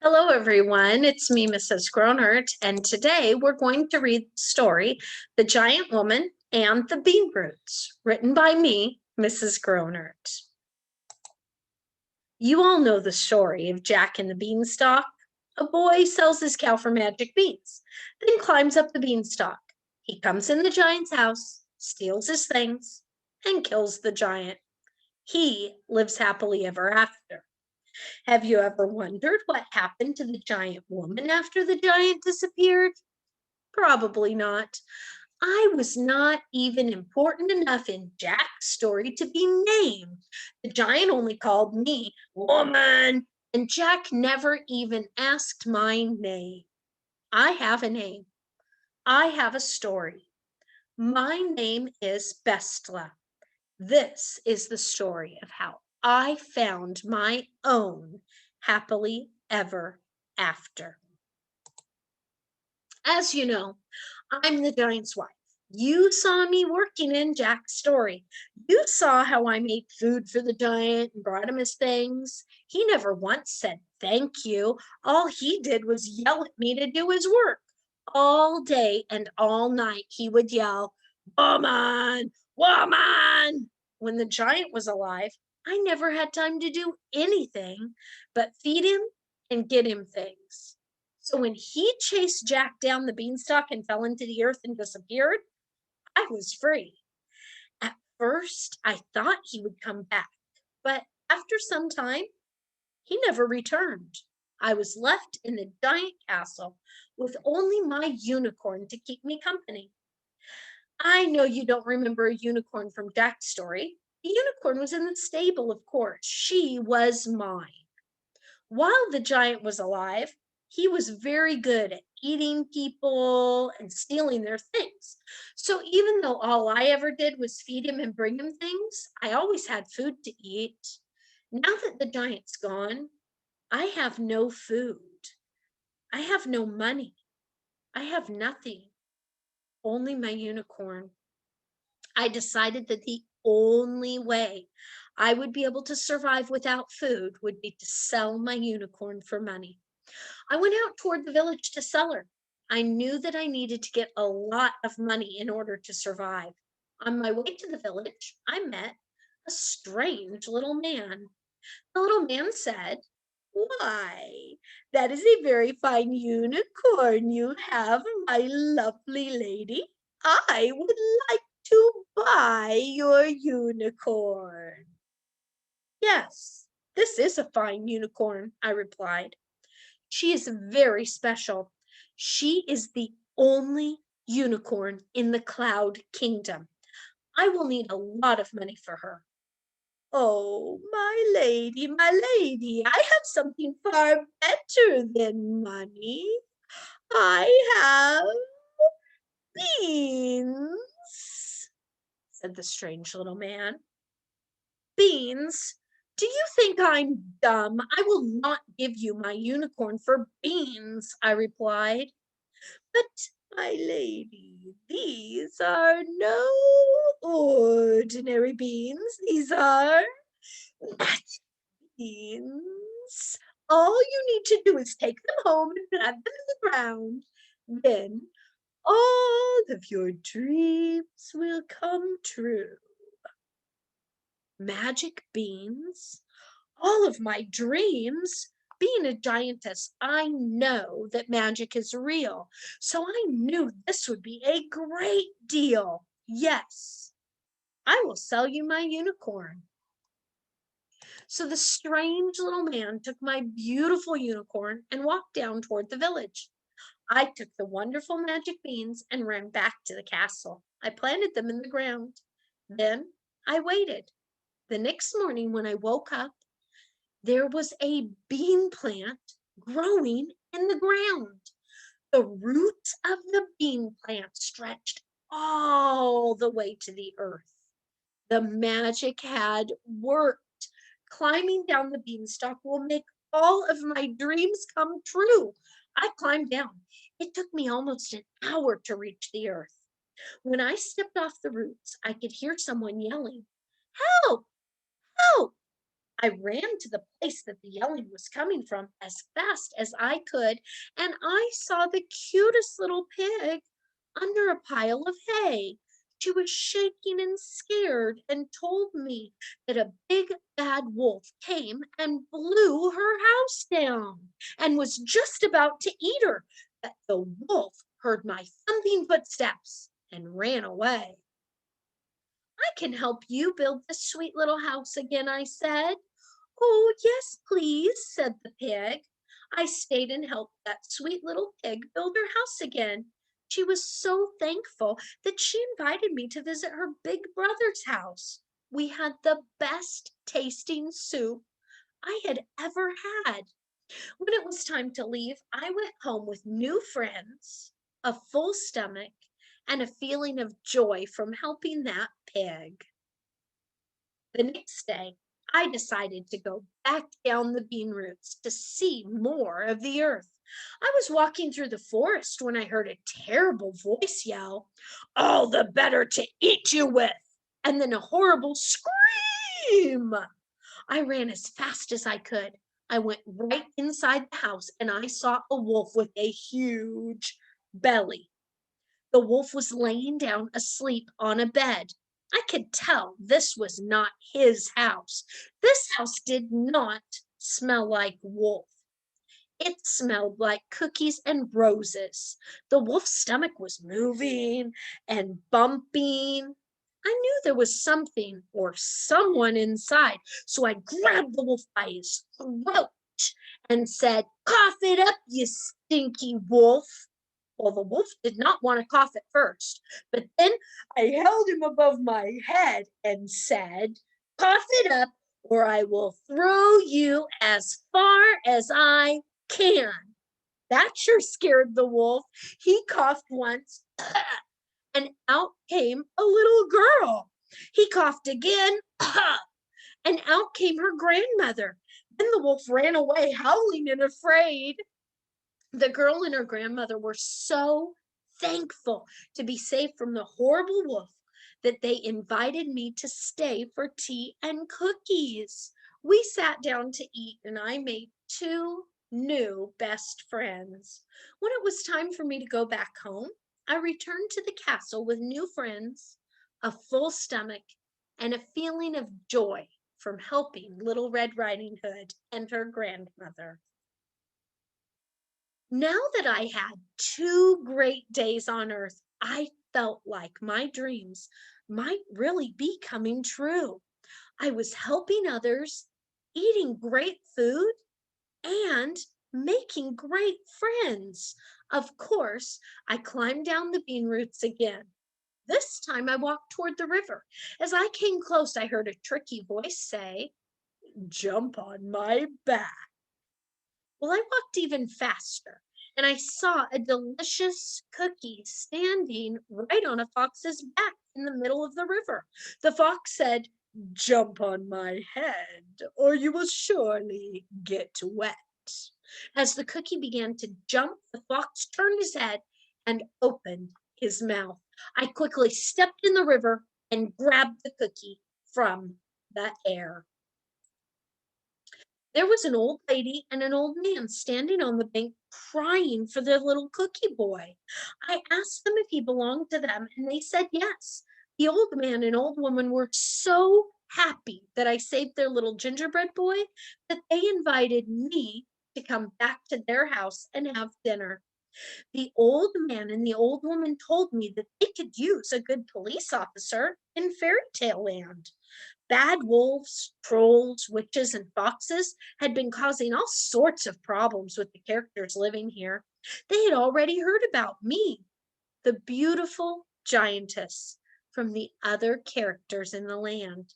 Hello, everyone. It's me, Mrs. Gronnert, and today we're going to read the story, The Giant Woman and the Bean Roots, written by me, Mrs. Gronnert. You all know the story of Jack and the Beanstalk. A boy sells his cow for magic beans, then climbs up the beanstalk. He comes in the giant's house, steals his things, and kills the giant. He lives happily ever after. Have you ever wondered what happened to the giant woman after the giant disappeared? Probably not. I was not even important enough in Jack's story to be named. The giant only called me woman, and Jack never even asked my name. I have a name. I have a story. My name is Bestla. This is the story of how I found my own happily ever after. As you know, I'm the giant's wife. You saw me working in Jack's story. You saw how I made food for the giant and brought him his things. He never once said thank you. All he did was yell at me to do his work. All day and all night, he would yell, woman, woman. When the giant was alive, I never had time to do anything but feed him and get him things. So when he chased Jack down the beanstalk and fell into the earth and disappeared, I was free. At first, I thought he would come back, but after some time, he never returned. I was left in the giant castle with only my unicorn to keep me company. I know you don't remember a unicorn from Jack's story. The unicorn was in the stable, of course. She was mine. While the giant was alive, he was very good at eating people and stealing their things. So even though all I ever did was feed him and bring him things, I always had food to eat. Now that the giant's gone, I have no food. I have no money. I have nothing, only my unicorn. I decided that the only way I would be able to survive without food would be to sell my unicorn for money. I went out toward the village to sell her. I knew that I needed to get a lot of money in order to survive. On my way to the village, I met a strange little man. The little man said, "Why, that is a very fine unicorn you have, my lovely lady. I would like to buy your unicorn." "Yes, this is a fine unicorn," I replied. "She is very special. She is the only unicorn in the Cloud Kingdom. I will need a lot of money for her." "Oh, my lady, I have something far better than money. I have beans," said the strange little man. "Beans? Do you think I'm dumb? I will not give you my unicorn for beans," I replied. "But, my lady, these are no ordinary beans. These are magic beans. All you need to do is take them home and plant them in the ground. Then all of your dreams will come true." Magic beans? All of my dreams? Being a giantess, I know that magic is real. So I knew this would be a great deal. "Yes, I will sell you my unicorn." So the strange little man took my beautiful unicorn and walked down toward the village. I took the wonderful magic beans and ran back to the castle. I planted them in the ground. Then I waited. The next morning, when I woke up, there was a bean plant growing in the ground. The roots of the bean plant stretched all the way to the earth. The magic had worked. Climbing down the beanstalk will make all of my dreams come true. I climbed down. It took me almost an hour to reach the earth. When I stepped off the roots, I could hear someone yelling, "Help! Help! I ran to the place that the yelling was coming from as fast as I could, and I saw the cutest little pig under a pile of hay. She was shaking and scared and told me that a big bad wolf came and blew her house down and was just about to eat her. But the wolf heard my thumping footsteps and ran away. I can help you build this sweet little house again, I said. Oh, yes, please, said the pig. I stayed and helped that sweet little pig build her house again. She was so thankful that she invited me to visit her big brother's house. We had the best tasting soup I had ever had. When it was time to leave, I went home with new friends, a full stomach, and a feeling of joy from helping that pig. The next day, I decided to go back down the bean roots to see more of the earth. I was walking through the forest when I heard a terrible voice yell, "All the better to eat you with!" And then a horrible scream. I ran as fast as I could. I went right inside the house and I saw a wolf with a huge belly. The wolf was laying down asleep on a bed. I could tell this was not his house. This house did not smell like wolf. It smelled like cookies and roses. The wolf's stomach was moving and bumping. I knew there was something or someone inside, so I grabbed the wolf by his throat and said, "Cough it up, you stinky wolf." Well, the wolf did not want to cough at first, but then I held him above my head and said, "Cough it up, or I will throw you as far as I can." That sure scared the wolf. He coughed once, and out came a little girl. He coughed again, and out came her grandmother. Then the wolf ran away, howling and afraid. The girl and her grandmother were so thankful to be saved from the horrible wolf that they invited me to stay for tea and cookies. We sat down to eat, and I made two new best friends. When it was time for me to go back home, I returned to the castle with new friends, a full stomach, and a feeling of joy from helping Little Red Riding Hood and her grandmother. Now that I had 2 great days on Earth, I felt like my dreams might really be coming true. I was helping others, eating great food, and making great friends. Of course, I climbed down the bean roots again. This time I walked toward the river. As I came close, I heard a tricky voice say, "Jump on my back." Well, I walked even faster, and I saw a delicious cookie standing right on a fox's back in the middle of the river. The fox said, "Jump on my head, or you will surely get wet." As the cookie began to jump, the fox turned his head and opened his mouth. I quickly stepped in the river and grabbed the cookie from the air. There was an old lady and an old man standing on the bank crying for their little cookie boy. I asked them if he belonged to them, and they said yes. The old man and old woman were so happy that I saved their little gingerbread boy that they invited me to come back to their house and have dinner. The old man and the old woman told me that they could use a good police officer in fairy tale land. Bad wolves, trolls, witches, and foxes had been causing all sorts of problems with the characters living here. They had already heard about me, the beautiful giantess, from the other characters in the land.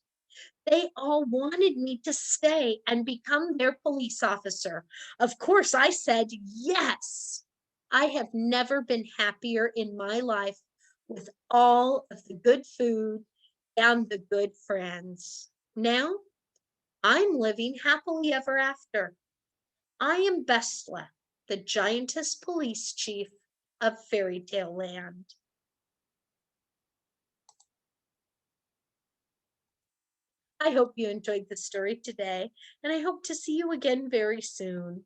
They all wanted me to stay and become their police officer. Of course, I said yes. I have never been happier in my life with all of the good food and the good friends. Now I'm living happily ever after. I am Bestla, the giantess police chief of Fairy Tale Land. I hope you enjoyed the story today, and I hope to see you again very soon.